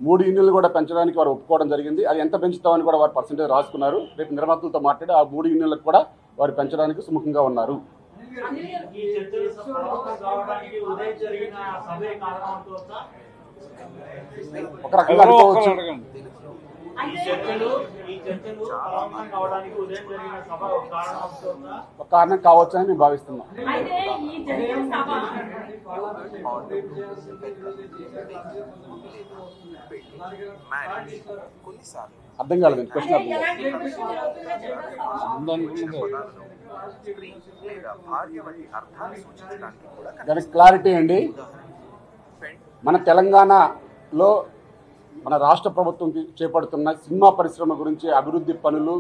మూడు యూనియన్లు కూడా పెంచడానికి వారు ఒప్పుకోవడం జరిగింది. అది ఎంత పెంచుతామని కూడా వారు పర్సెంటేజ్ రాసుకున్నారు. రేపు నిర్మాతలతో మాట్లాడి ఆ మూడు యూనియన్లకు కూడా వారు పెంచడానికి సుముఖంగా ఉన్నారు. ఒక రకంగా అనుకోవచ్చు. ఒక కారణం కావచ్చు అని మేము భావిస్తున్నాం. అర్థం కాలేదు క్వశ్చన్. దానికి క్లారిటీ అండి. మన తెలంగాణలో మన రాష్ట్ర ప్రభుత్వం చేపడుతున్న సినిమా పరిశ్రమ గురించి అభివృద్ధి పనులు,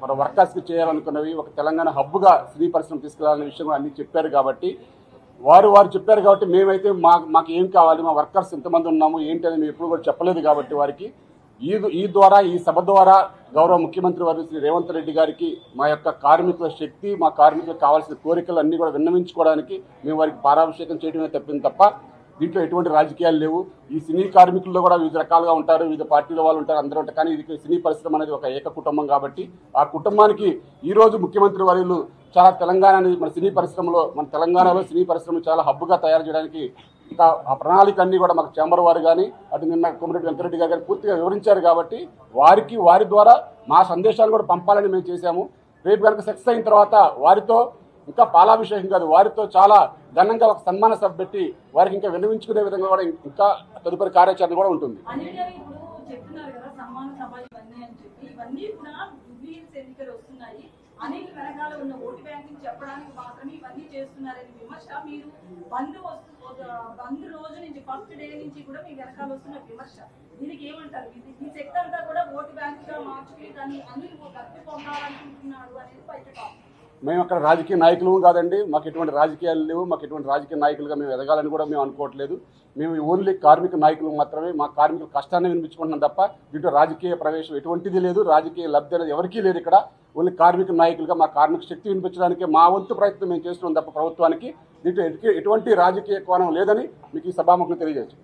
మన వర్కర్స్కి చేయాలనుకున్నవి, ఒక తెలంగాణ హబ్గా సినీ పరిశ్రమ తీసుకెళ్లాలనే విషయం అన్నీ చెప్పారు. కాబట్టి వారు చెప్పారు కాబట్టి మేమైతే మాకు ఏం కావాలి, మా వర్కర్స్ ఎంతమంది ఉన్నాము ఏంటి అని మేము ఎప్పుడు కూడా చెప్పలేదు. కాబట్టి వారికి ఈ సభ ద్వారా గౌరవ ముఖ్యమంత్రి వారు శ్రీ రేవంత్ రెడ్డి గారికి మా యొక్క కార్మికుల శక్తి, మా కార్మికులకు కావాల్సిన కోరికలు అన్నీ కూడా విన్నవించుకోవడానికి మేము వారికి పారాభిషేకం చేయడమే తప్పింది తప్ప దీంట్లో ఎటువంటి రాజకీయాలు లేవు. ఈ సినీ కార్మికుల్లో కూడా వివిధ రకాలుగా ఉంటారు, వివిధ పార్టీల వాళ్ళు ఉంటారు, అందరూ ఉంటారు. కానీ ఇది సినీ పరిశ్రమ అనేది ఒక ఏక కుటుంబం. కాబట్టి ఆ కుటుంబానికి ఈరోజు ముఖ్యమంత్రి వర్యులు చాలా తెలంగాణని మన సినీ పరిశ్రమలో, మన తెలంగాణలో సినీ పరిశ్రమ చాలా హబ్గా తయారు చేయడానికి ఇంకా ఆ ప్రణాళిక అన్నీ కూడా మాకు చేంబర్ వారు కానీ అటు నిన్న కోమటిరెడ్డి వెంకటరెడ్డి గారు కానీ పూర్తిగా వివరించారు. కాబట్టి వారి ద్వారా మా సందేశాలు కూడా పంపాలని మేము చేశాము. రేపు కనుక సక్సెస్ అయిన తర్వాత వారితో ఇంకా పాలాభిషేకం కాదు, వారితో చాలా ఘనంగా ఒక సన్మాన సభ పెట్టి వారికి ఇంకా విన్నవించుకునే విధంగా కూడా ఇంకా తదుపరి కార్యాచరణ కూడా ఉంటుంది. అనిల్ వెనకాల ఉన్న ఓటు బ్యాంకింగ్ చెప్పడానికి మాత్రమే ఇవన్నీ చేస్తున్నారని విమర్శ. మీరు బంద్ రోజు నుంచి ఫస్ట్ డే నుంచి కూడా మీ వెనకాల వస్తున్న విమర్శ, దీనికి ఏమంటారు? ఈ శక్తి అంతా కూడా ఓటు బ్యాంక్ గా మార్చుకుని దాన్ని అనిల్ కప్పి పొందాలనుకుంటున్నాడు అనేది బయట టాక్. మేము అక్కడ రాజకీయ నాయకులు కాదండి, మాకు ఎటువంటి రాజకీయాలు లేవు, మాకు ఎటువంటి రాజకీయ నాయకులుగా మేము ఎదగాలని కూడా మేము అనుకోవట్లేదు. మేము ఓన్లీ కార్మిక నాయకులు మాత్రమే, మా కార్మికుల కష్టాన్ని వినిపించుకుంటున్నాం తప్ప దీంట్లో రాజకీయ ప్రవేశం ఎటువంటిది లేదు, రాజకీయ లబ్ధి అనేది ఎవరికీ లేదు. ఇక్కడ ఓన్లీ కార్మిక నాయకులుగా మా కార్మిక శక్తి వినిపించడానికి మా వంతు ప్రయత్నం మేము చేస్తున్నాం తప్ప ప్రభుత్వానికి దీంట్లో ఎటువంటి రాజకీయ కోణం లేదని మీకు ఈ సభాముఖంగా తెలియజేయచ్చు.